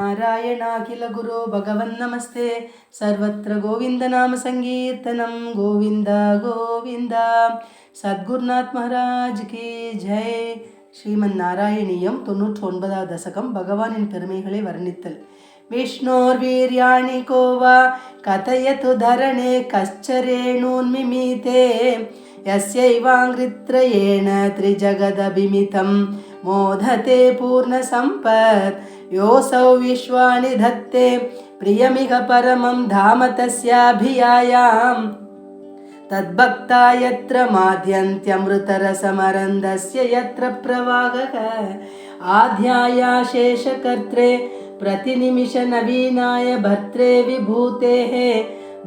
नारायणाखिल गुरो भगवन्नमस्ते सर्वत्र गोविंद नाम संकीर्तनम गोविंद गोविंद सद्गुरुनाथ महाराज की जय श्रीमन नारायणीयम 99வது दशकम भगवानिன் பெருமைகளை வர்ணித்தல் विष्णोर्वीर्याणि को वा कथयतु धरणे कश्चरेणून्मिमीते यस्यैवाङ्घ्रित्रयेण त्रिजगदभिमितं मोदते पूर्णसम्पत् योऽसौ विश्वानि धत्ते प्रियमिह परमं धाम तस्याभियायाम् तद्भक्ता यत्र माद्यन्त्यमृतरसमरन्दस्य यत्र प्रवाहः आध्याया शेषकर्त्रे प्रतिनिमिष नवीनाय भर्त्रे विभूतेः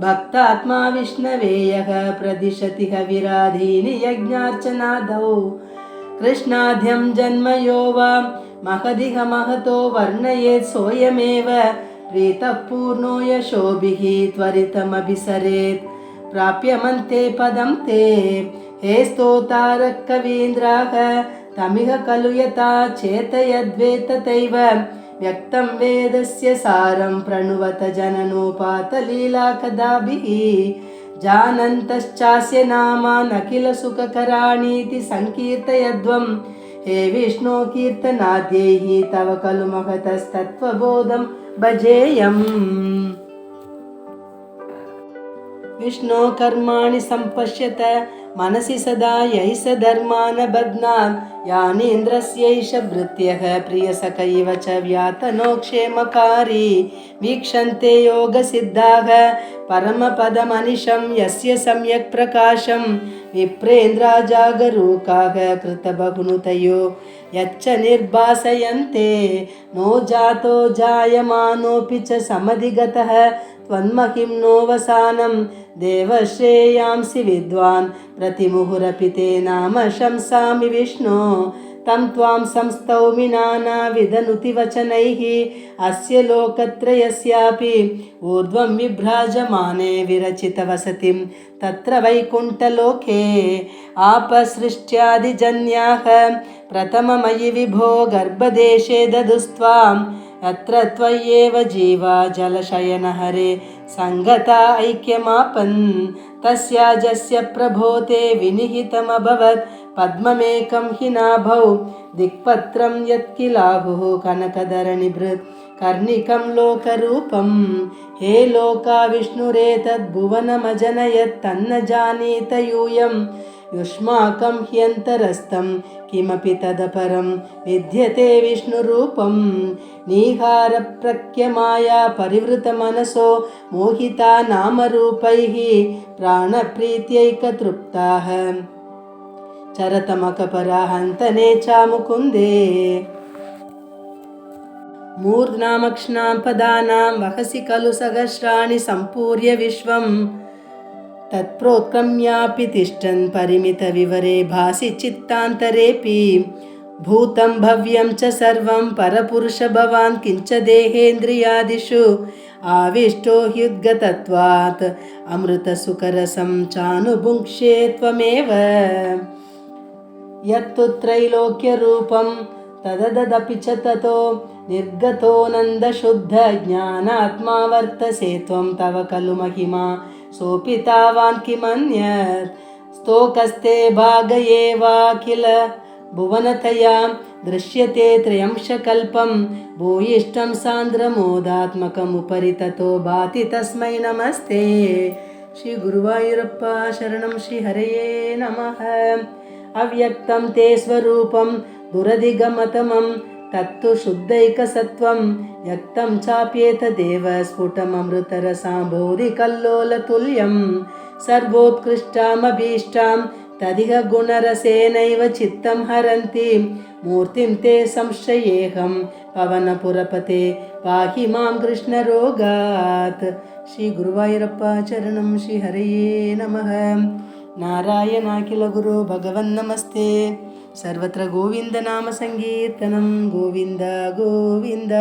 भक्तात्मा विष्णवे यः प्रदिशति हविराधीनि यज्ञार्चनादौ कृष्णाद्यं जन्म यो वा महदिह महतो वर्णयेत् सोऽयमेव प्रीतः पूर्णो यशोभिः त्वरितमभिसरेत् प्राप्यमन्ते पदं ते हे स्तोतारः कवीन्द्राः तमिह खलु यथा चेतयद्वेततैव व्यक्तं वेदस्य सारं प्रणुवत जननोपातलीला कदाभिः जानन्तश्चास्य नामान् अखिल सुखकराणीति संकीर्तयध्वं हे विष्णो कीर्तनाद्यैः तव खलु महतस्तत्त्वबोधं भजेयम् विष्णो कर्माणि सम्पश्यत मनसि सदा यैष धर्मान् बध्नात् यानीन्द्रस्यैष भृत्यः प्रियसख इव च व्यातनो क्षेमकारी वीक्षन्ते योगसिद्धाः परमपदमनिशं यस्य सम्यक् प्रकाशं विप्रेन्द्रा जागरूकाः कृतबहुनुतयो यच्च निर्भासयन्ते नो जातो जायमानोऽपि च समधिगतः त्वन्महिम्नोऽवसानं देवश्रेयांसि विद्वान् प्रतिमुहुरपि ते नाम शंसामि विष्णो तं त्वां संस्तौमि नानाविधनुतिवचनैः अस्य लोकत्रयस्यापि ऊर्ध्वं विभ्राजमाने विरचितवसतिं तत्र वैकुण्ठलोके आपसृष्ट्यादिजन्याः प्रथममयि विभो गर्भदेशे ददुस्त्वाम् अत्र त्वय्येव जीवा जलशयनहरे सङ्गता ऐक्यमापन् तस्याजस्य प्रभो ते विनिहितमभवत् पद्ममेकं हि नाभौ दिक्पत्रं यत्किलाहुः कनकधरणिभृत् कर्णिकं लोकरूपं हे लोका विष्णुरेतद्भुवनमजनयत् तन्न जानीत यूयम् युष्माकं ह्यन्तरस्थं किमपि तदपरं विद्यते विष्णुरूपं नीहारप्रख्यमाया परिवृतमनसो मोहिता नामरूपैः प्राणप्रीत्यैकतृप्ताः चरतमकपरा हन्तने चामुकुन्दे मूर्ध्नामक्ष्णां पदानां वहसि खलु सहस्राणि सम्पूर्य विश्वम् तत्प्रोत्क्रम्यापि तिष्ठन् परिमितविवरे भासि चित्तान्तरेऽपि भूतं भव्यं च सर्वं परपुरुष भवान् किञ्च देहेन्द्रियादिषु आविष्टो ह्युद्गतत्वात् अमृतसुखरसं चानुभुङ्क्षे त्वमेव यत्तु त्रैलोक्यरूपं तददपि च ततो निर्गतो नन्दशुद्ध ज्ञानात्मा वर्तसे त्वं तव खलु महिमा सोऽपि तावान् किमन्यत् स्तोकस्ते भागये वाखिल भुवनतया दृश्यते त्रयंशकल्पं भूयिष्ठं सान्द्रमोदात्मकमुपरि ततो भाति तस्मै नमस्ते श्री गुरुवायूरप्प शरणं श्री हरये नमः अव्यक्तं ते स्वरूपं दुरधिगमतमं तत्तु शुद्धैकसत्त्वं यक्तं चाप्येतदेव स्फुटममृतरसाम्भोधिकल्लोलतुल्यं सर्वोत्कृष्टामभीष्टां तदिह गुणरसेनैव चित्तं हरन्ति मूर्तिं ते संशयेऽहं पवनपुरपते पाहि मां कृष्णरोगात् श्री गुरुवायूरप्प चरणं श्री हरये नमः नारायणाखिल गुरो भगवन्नमस्ते सर्वत्र गोविंद नाम संकीर्तनं गोविंद गोविंद।